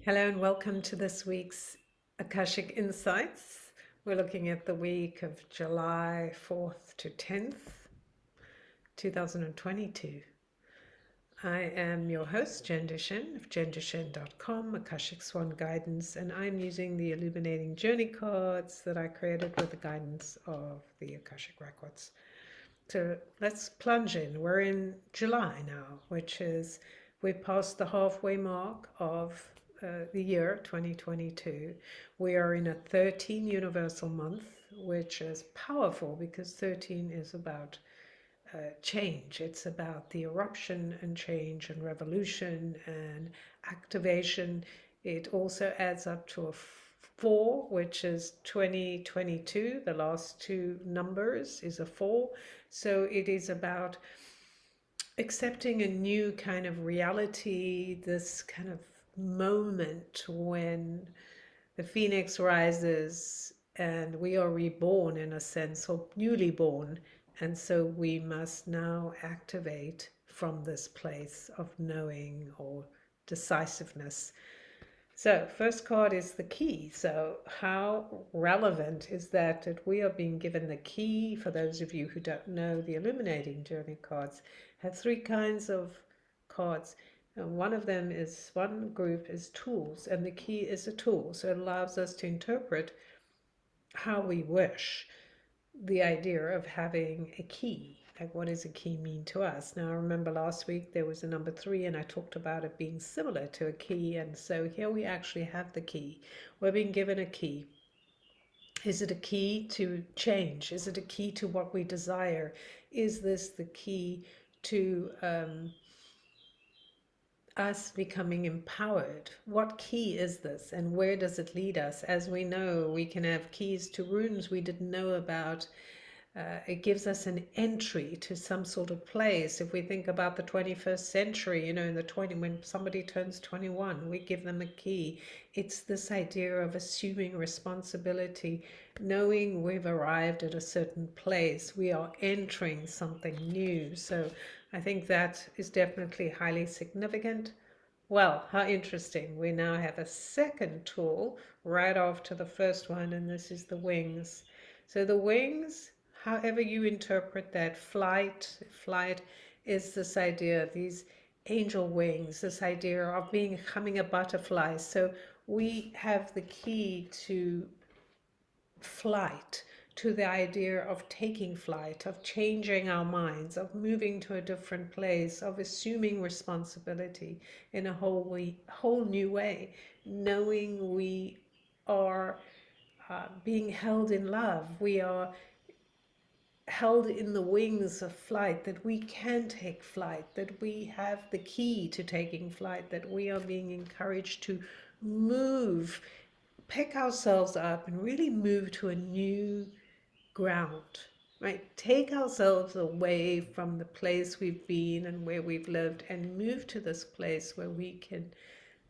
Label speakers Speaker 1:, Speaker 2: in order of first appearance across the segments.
Speaker 1: Hello and welcome to this week's Akashic Insights. We're looking at the week of July 4th to 10th, 2022. I am your host, Jen Dushen of jendushen.com, Akashic Swan Guidance, and I'm using the Illuminating Journey Cards that I created with the guidance of the Akashic Records. So let's plunge in. We're in July now, which is, we've passed the halfway mark of the year 2022. We are in a 13 universal month, which is powerful because 13 is about change. It's about the eruption and change and revolution and activation. It also adds up to a 4, which is 2022. The last two numbers is a 4. So it is about accepting a new kind of reality, this kind of moment when the phoenix rises and we are reborn in a sense, or newly born. And so we must now activate from this place of knowing or decisiveness. So first card is the key. So how relevant is that we are being given the key? For those of you who don't know, the Illuminating Journey cards have 3 kinds of cards. And one group is tools, and the key is a tool. So it allows us to interpret how we wish, the idea of having a key. Like, what does a key mean to us? Now, I remember last week there was a number 3 and I talked about it being similar to a key. And so here we actually have the key. We're being given a key. Is it a key to change? Is it a key to what we desire? Is this the key to us becoming empowered? What key is this and where does it lead us? As we know, we can have keys to rooms we didn't know about. It gives us an entry to some sort of place. If we think about the 21st century, in the when somebody turns 21, we give them a key. It's this idea of assuming responsibility, knowing we've arrived at a certain place. We are entering something new. So I think that is definitely highly significant. Well, how interesting. We now have a second tool right after the first one, and this is the wings. So the wings, however you interpret that, flight is this idea of these angel wings, this idea of becoming a butterfly. So we have the key to flight, to the idea of taking flight, of changing our minds, of moving to a different place, of assuming responsibility in a whole new way, knowing we are being held in love. We are held in the wings of flight, that we can take flight, that we have the key to taking flight, that we are being encouraged to move, pick ourselves up and really move to a new ground, right? Take ourselves away from the place we've been and where we've lived and move to this place where we can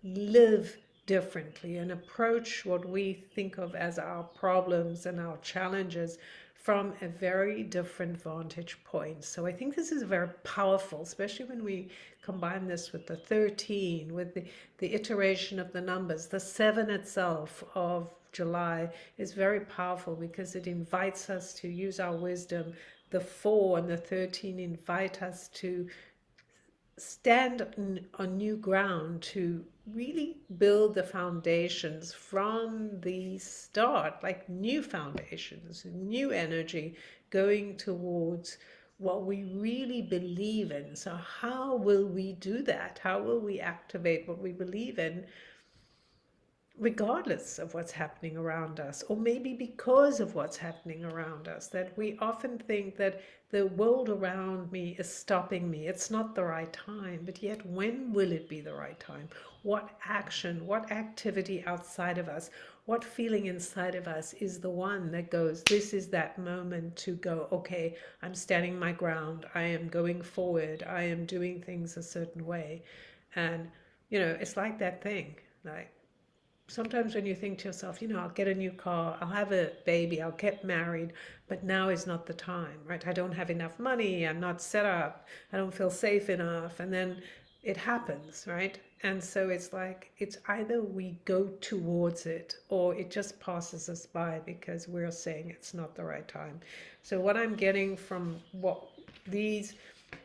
Speaker 1: live differently and approach what we think of as our problems and our challenges from a very different vantage point. So I think this is very powerful, especially when we combine this with the 13, with the iteration of the numbers. The 7 itself of July is very powerful because it invites us to use our wisdom. The 4 and the 13 invite us to stand on new ground, to really build the foundations from the start, like new foundations, new energy going towards what we really believe in. So how will we do that? How will we activate what we believe in, regardless of what's happening around us, or maybe because of what's happening around us? That we often think that the world around me is stopping me, it's not the right time. But yet, when will it be the right time? What action, what activity outside of us, what feeling inside of us is the one that goes, this is that moment to go, okay, I'm standing my ground, I am going forward, I am doing things a certain way. And it's like that thing, like, sometimes when you think to yourself, I'll get a new car, I'll have a baby, I'll get married, but now is not the time, right? I don't have enough money, I'm not set up, I don't feel safe enough. And then it happens, right? And so it's like, it's either we go towards it or it just passes us by because we're saying it's not the right time. So what I'm getting from what these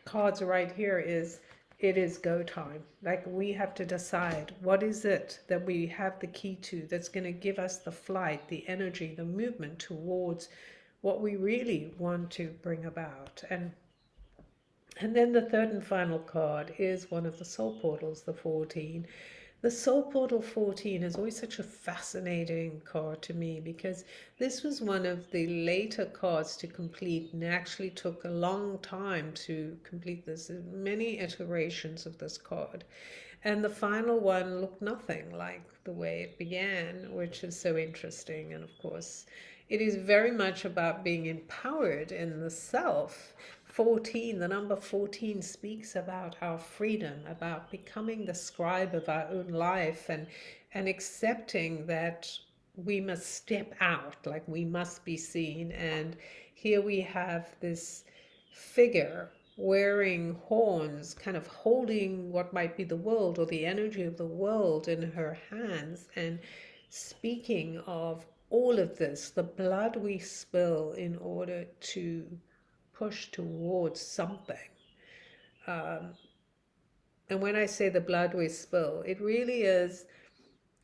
Speaker 1: cards right here is, it is go time. Like, we have to decide what is it that we have the key to that's going to give us the flight, the energy, the movement towards what we really want to bring about. And then the third and final card is one of the soul portals, the 14. The Soul Portal 14 is always such a fascinating card to me because this was one of the later cards to complete, and actually took a long time to complete this. Many iterations of this card. And the final one looked nothing like the way it began, which is so interesting. And of course, it is very much about being empowered in the self. 14, the number 14 speaks about our freedom, about becoming the scribe of our own life, and accepting that we must step out, like we must be seen. And here we have this figure wearing horns, kind of holding what might be the world or the energy of the world in her hands, and speaking of all of this, the blood we spill in order to push towards something. Um, and when I say the blood we spill, it really is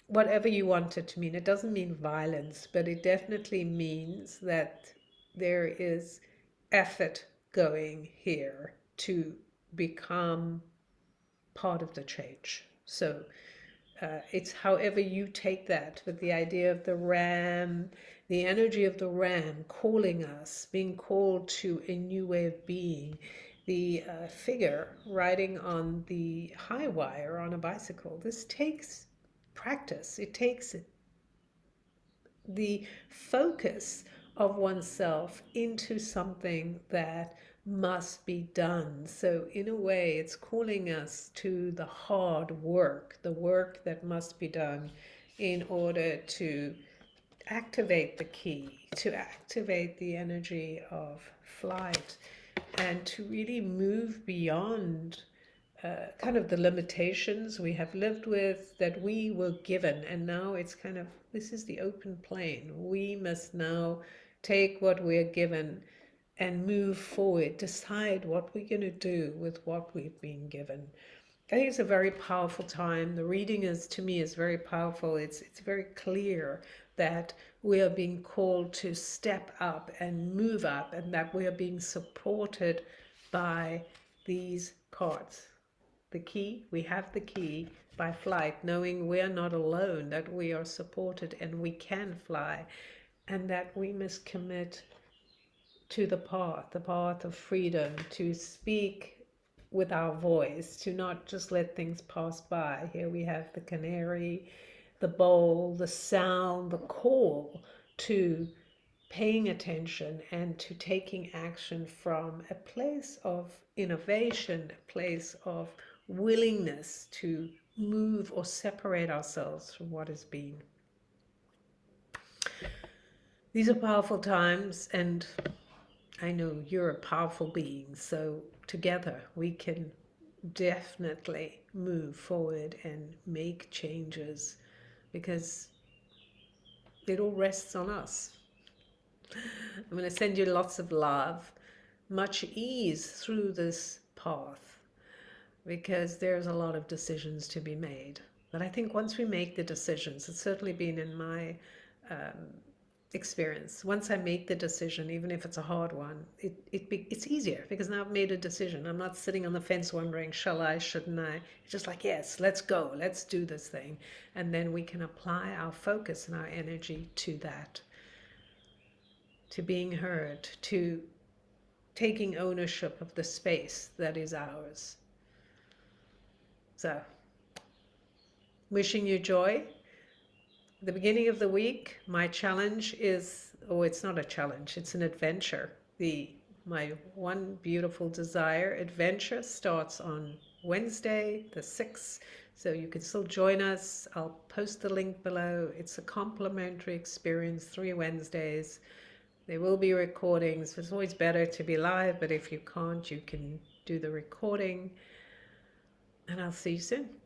Speaker 1: whatever you want it to mean. It doesn't mean violence, but it definitely means that there is effort going here to become part of the change. So it's however you take that, with the idea of the ram, the energy of the ram calling us, being called to a new way of being. The figure riding on the high wire on a bicycle. This takes practice. It takes the focus of oneself into something that must be done. So in a way, it's calling us to the hard work, the work that must be done in order to activate the key, to activate the energy of flight, and to really move beyond kind of the limitations we have lived with, that we were given. And now it's kind of, this is the open plane. We must now take what we're given and move forward, decide what we're going to do with what we've been given. I think it's a very powerful time. The reading is, to me, is very powerful. It's very clear that we are being called to step up and move up, and that we are being supported by these cards. The key, we have the key by flight, knowing we are not alone, that we are supported and we can fly, and that we must commit to the path of freedom, to speak with our voice, to not just let things pass by. Here we have the canary, the bowl, the sound, the call to paying attention and to taking action from a place of innovation, a place of willingness to move or separate ourselves from what has been. These are powerful times, and I know you're a powerful being, so together we can definitely move forward and make changes, because it all rests on us. I'm going to send you lots of love, much ease through this path, because there's a lot of decisions to be made. But I think once we make the decisions, it's certainly been in my experience, once I make the decision, even if it's a hard one, it's easier, because now I've made a decision. I'm not sitting on the fence wondering, shall I, shouldn't I? It's just like, yes, let's go, let's do this thing. And then we can apply our focus and our energy to that, to being heard, to taking ownership of the space that is ours. So, wishing you joy. The beginning of the week, my challenge is, oh, it's not a challenge, it's an adventure. My One Beautiful Desire adventure starts on Wednesday, the 6th. So you can still join us. I'll post the link below. It's a complimentary experience, 3 Wednesdays. There will be recordings. It's always better to be live, but if you can't, you can do the recording. and I'll see you soon.